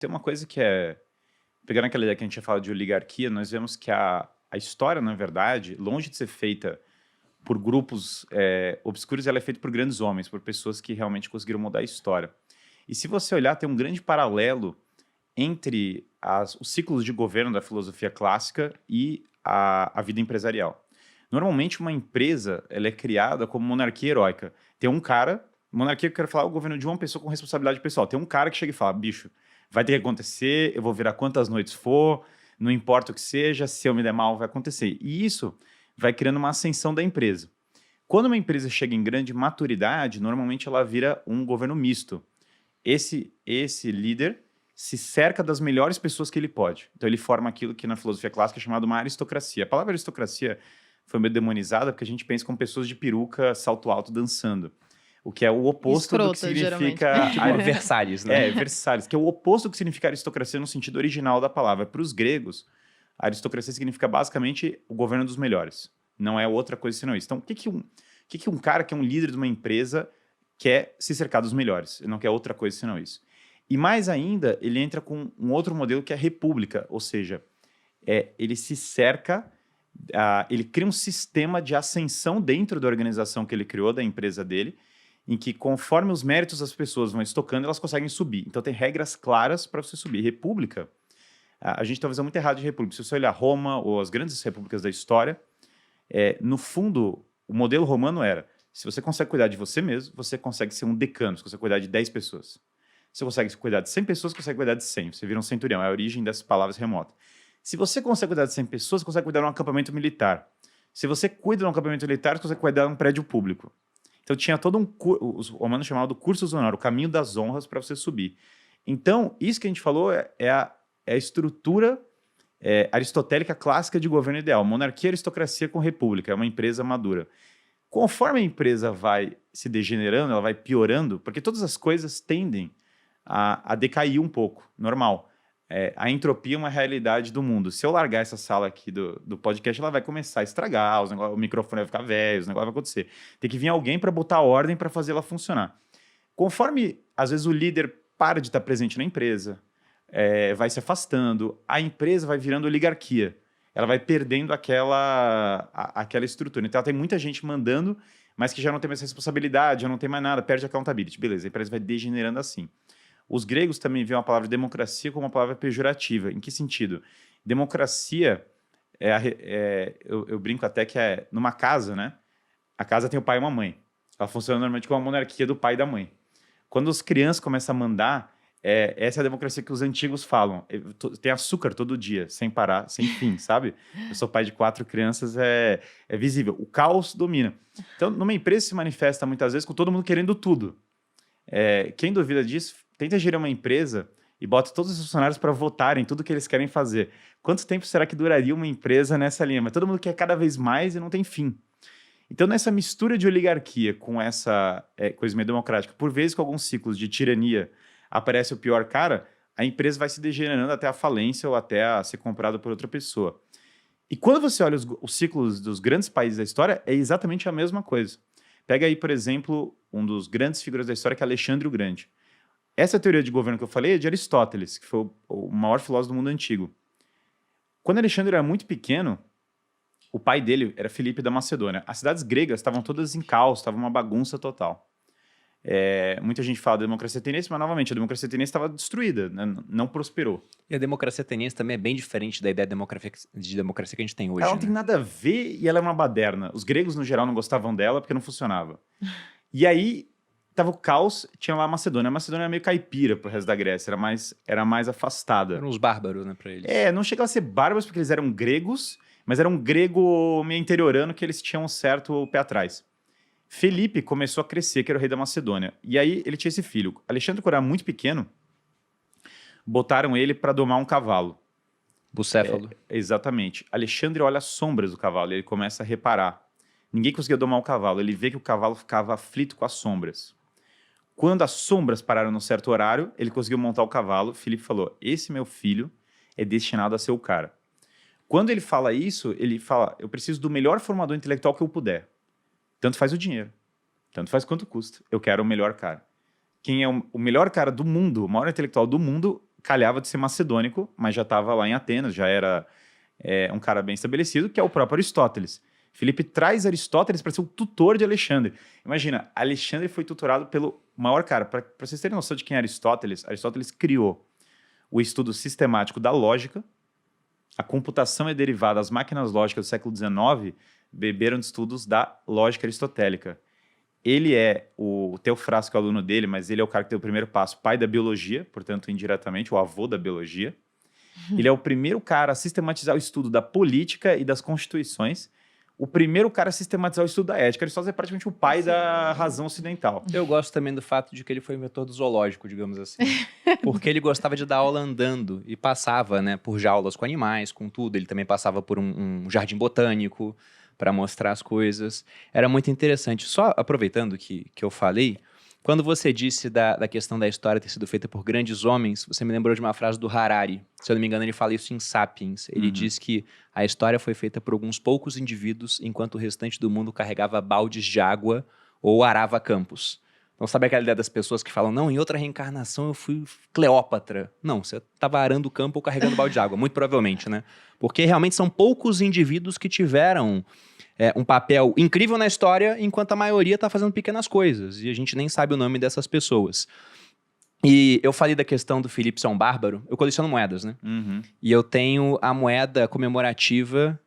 Tem uma coisa que é, pegando aquela ideia que a gente tinha falado de oligarquia, nós vemos que a história, na verdade, longe de ser feita por grupos obscuros, ela é feita por grandes homens, por pessoas que realmente conseguiram mudar a história. E se você olhar, tem um grande paralelo entre os ciclos de governo da filosofia clássica e a vida empresarial. Normalmente, uma empresa ela é criada como monarquia heróica. Tem um cara, monarquia que eu quero falar, é o governo de uma pessoa com responsabilidade pessoal. Tem um cara que chega e fala, bicho, vai ter que acontecer, eu vou virar quantas noites for, não importa o que seja, se eu me der mal, vai acontecer. E isso vai criando uma ascensão da empresa. Quando uma empresa chega em grande maturidade, normalmente ela vira um governo misto. Esse líder se cerca das melhores pessoas que ele pode. Então ele forma aquilo que na filosofia clássica é chamado uma aristocracia. A palavra aristocracia foi meio demonizada porque a gente pensa como pessoas de peruca, salto alto, dançando. O que é o oposto do que Escrota, geralmente. significa... Tipo, Versalhes, né? Versalhes, que é o oposto do que significa aristocracia no sentido original da palavra. Para os gregos, a aristocracia significa basicamente o governo dos melhores. Não é outra coisa senão isso. Então, o que um cara que é um líder de uma empresa quer se cercar dos melhores? Ele não quer outra coisa senão isso. E mais ainda, ele entra com um outro modelo que é a república, ou seja, ele se cerca, ele cria um sistema de ascensão dentro da organização que ele criou, da empresa dele, em que conforme os méritos das pessoas vão estocando, elas conseguem subir. Então tem regras claras para você subir. República, a gente tem uma visão muito errada de república. Se você olhar Roma ou as grandes repúblicas da história, no fundo, o modelo romano era, se você consegue cuidar de você mesmo, você consegue ser um decano, você consegue cuidar de 10 pessoas. Você consegue cuidar de 100 pessoas, você consegue cuidar de 100. Você vira um centurião, é a origem dessas palavras remotas. Se você consegue cuidar de 100 pessoas, você consegue cuidar de um acampamento militar. Se você cuida de um acampamento militar, você consegue cuidar de um prédio público. Então tinha todo os romanos chamavam do cursus honorum, o caminho das honras para você subir. Então, isso que a gente falou é a estrutura aristotélica clássica de governo ideal. Monarquia, aristocracia com república, é uma empresa madura. Conforme a empresa vai se degenerando, ela vai piorando, porque todas as coisas tendem a decair um pouco, normal. A entropia é uma realidade do mundo. Se eu largar essa sala aqui do podcast, ela vai começar a estragar, o microfone vai ficar velho, os negócios vai acontecer. Tem que vir alguém para botar ordem para fazer ela funcionar. Conforme, às vezes, o líder para de estar presente na empresa, vai se afastando, a empresa vai virando oligarquia. Ela vai perdendo aquela estrutura. Então, ela tem muita gente mandando, mas que já não tem mais responsabilidade, já não tem mais nada, perde accountability. Beleza, a empresa vai degenerando assim. Os gregos também veem a palavra democracia como uma palavra pejorativa. Em que sentido? Democracia, eu brinco até que é numa casa, né? A casa tem o pai e uma mãe. Ela funciona normalmente como uma monarquia do pai e da mãe. Quando as crianças começam a mandar, essa é a democracia que os antigos falam. Tem açúcar todo dia, sem parar, sem fim, sabe? Eu sou pai de 4 crianças, é visível. O caos domina. Então, numa empresa se manifesta muitas vezes com todo mundo querendo tudo. Quem duvida disso, tenta gerir uma empresa e bota todos os funcionários para votarem tudo que eles querem fazer. Quanto tempo será que duraria uma empresa nessa linha? Mas todo mundo quer cada vez mais e não tem fim. Então, nessa mistura de oligarquia com essa coisa meio democrática, por vezes com alguns ciclos de tirania, aparece o pior cara, a empresa vai se degenerando até a falência ou até a ser comprada por outra pessoa. E quando você olha os ciclos dos grandes países da história, é exatamente a mesma coisa. Pega aí, por exemplo, um dos grandes figuras da história, que é Alexandre o Grande. Essa teoria de governo que eu falei é de Aristóteles, que foi o maior filósofo do mundo antigo. Quando Alexandre era muito pequeno, o pai dele era Filipe da Macedônia. As cidades gregas estavam todas em caos, estava uma bagunça total. Muita gente fala da democracia ateniense, mas, novamente, a democracia ateniense estava destruída, né? Não prosperou. E a democracia ateniense também é bem diferente da ideia de democracia que a gente tem hoje, Ela não né? tem nada a ver e ela é uma baderna. Os gregos, no geral, não gostavam dela porque não funcionava. E aí, tava o caos, tinha lá a Macedônia. A Macedônia era meio caipira pro resto da Grécia, era mais afastada. Eram uns bárbaros, né, pra eles. Não chegava a ser bárbaros porque eles eram gregos, mas era um grego meio interiorano que eles tinham um certo pé atrás. Felipe começou a crescer, que era o rei da Macedônia. E aí ele tinha esse filho. Alexandre, quando era muito pequeno, botaram ele para domar um cavalo. Bucéfalo. Exatamente. Alexandre olha as sombras do cavalo e ele começa a reparar. Ninguém conseguia domar o cavalo. Ele vê que o cavalo ficava aflito com as sombras. Quando as sombras pararam num certo horário, ele conseguiu montar o cavalo. Felipe falou, esse meu filho é destinado a ser o cara. Quando ele fala isso, ele fala, eu preciso do melhor formador intelectual que eu puder. Tanto faz o dinheiro. Tanto faz quanto custa. Eu quero o melhor cara. Quem é o melhor cara do mundo, o maior intelectual do mundo, calhava de ser macedônico, mas já estava lá em Atenas, já era um cara bem estabelecido, que é o próprio Aristóteles. Filipe traz Aristóteles para ser o tutor de Alexandre. Imagina, Alexandre foi tutorado pelo maior cara. Para vocês terem noção de quem é Aristóteles, Aristóteles criou o estudo sistemático da lógica, a computação e derivada, as máquinas lógicas do século XIX beberam de estudos da lógica aristotélica. Ele é o Teofrasto, que é o aluno dele, mas ele é o cara que deu o primeiro passo, pai da biologia, portanto, indiretamente, o avô da biologia. Ele é o primeiro cara a sistematizar o estudo da política e das constituições. O primeiro cara a sistematizar o estudo da ética. Aristóteles é praticamente o pai da razão ocidental. Eu gosto também do fato de que ele foi o inventor do zoológico, digamos assim. Porque ele gostava de dar aula andando e passava, né, por jaulas com animais, com tudo. Ele também passava por um jardim botânico para mostrar as coisas. Era muito interessante. Só aproveitando que eu falei, quando você disse da questão da história ter sido feita por grandes homens, você me lembrou de uma frase do Harari. Se eu não me engano, ele fala isso em Sapiens. Ele diz que a história foi feita por alguns poucos indivíduos, enquanto o restante do mundo carregava baldes de água ou arava campos. Então, sabe aquela ideia das pessoas que falam, não, em outra reencarnação eu fui Cleópatra. Não, você estava arando o campo ou carregando balde de água, muito provavelmente, né? Porque realmente são poucos indivíduos que tiveram um papel incrível na história, enquanto a maioria está fazendo pequenas coisas. E a gente nem sabe o nome dessas pessoas. E eu falei da questão do Filipe ser um bárbaro. Eu coleciono moedas, né? E eu tenho a moeda comemorativa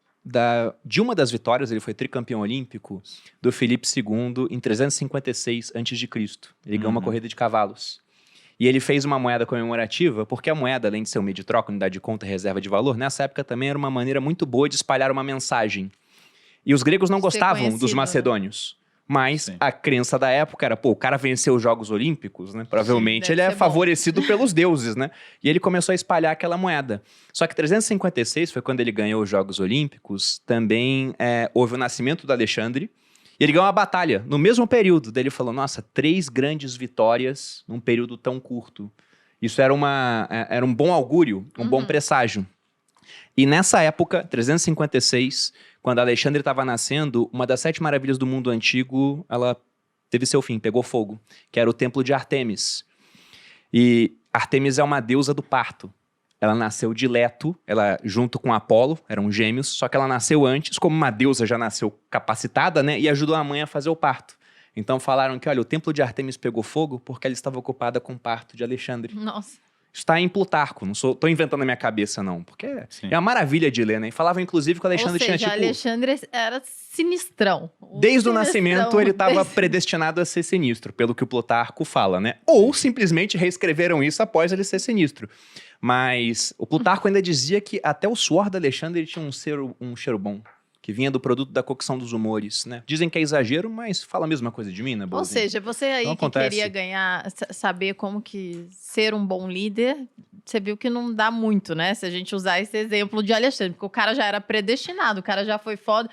de uma das vitórias, ele foi tricampeão olímpico, do Filipe II em 356 a.C. Ele ganhou uma corrida de cavalos. E ele fez uma moeda comemorativa, porque a moeda, além de ser um meio de troca, unidade de conta e reserva de valor, nessa época também era uma maneira muito boa de espalhar uma mensagem. E os gregos não gostavam dos macedônios. Mas a crença da época era, o cara venceu os Jogos Olímpicos, né? Provavelmente ele é favorecido pelos deuses, né? E ele começou a espalhar aquela moeda. Só que 356 foi quando ele ganhou os Jogos Olímpicos, também houve o nascimento do Alexandre, e ele ganhou uma batalha no mesmo período. Daí ele falou, nossa, 3 grandes vitórias num período tão curto. Isso era um bom augúrio, um bom presságio. E nessa época, 356, quando Alexandre estava nascendo, uma das 7 maravilhas do mundo antigo, ela teve seu fim, pegou fogo, que era o templo de Ártemis. E Ártemis é uma deusa do parto. Ela nasceu de Leto, ela junto com Apolo, eram gêmeos, só que ela nasceu antes, como uma deusa já nasceu capacitada, né? E ajudou a mãe a fazer o parto. Então falaram que, olha, o templo de Ártemis pegou fogo porque ela estava ocupada com o parto de Alexandre. Nossa. Está em Plutarco, não tô inventando na minha cabeça, não. Porque é uma maravilha de ler, né? E falavam, inclusive, que o Alexandre tinha, tipo... Alexandre era sinistrão. Desde o nascimento, ele estava predestinado a ser sinistro, pelo que o Plutarco fala, né? Ou simplesmente reescreveram isso após ele ser sinistro. Mas o Plutarco ainda dizia que até o suor da Alexandre tinha um cheiro bom, que vinha do produto da cocção dos humores, né? Dizem que é exagero, mas fala a mesma coisa de mim, né, Boazinha? Ou seja, você aí Não que acontece. queria saber como que ser um bom líder, você viu que não dá muito, né? Se a gente usar esse exemplo de Alexandre, porque o cara já era predestinado, o cara já foi foda.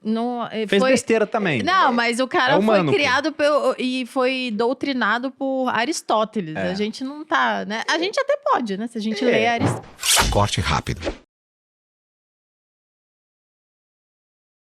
Não, Fez besteira também. Não, mas o cara humano, foi criado e foi doutrinado por Aristóteles. A gente não tá, né? A gente até pode, né? Se a gente ler Aristóteles. Corte rápido.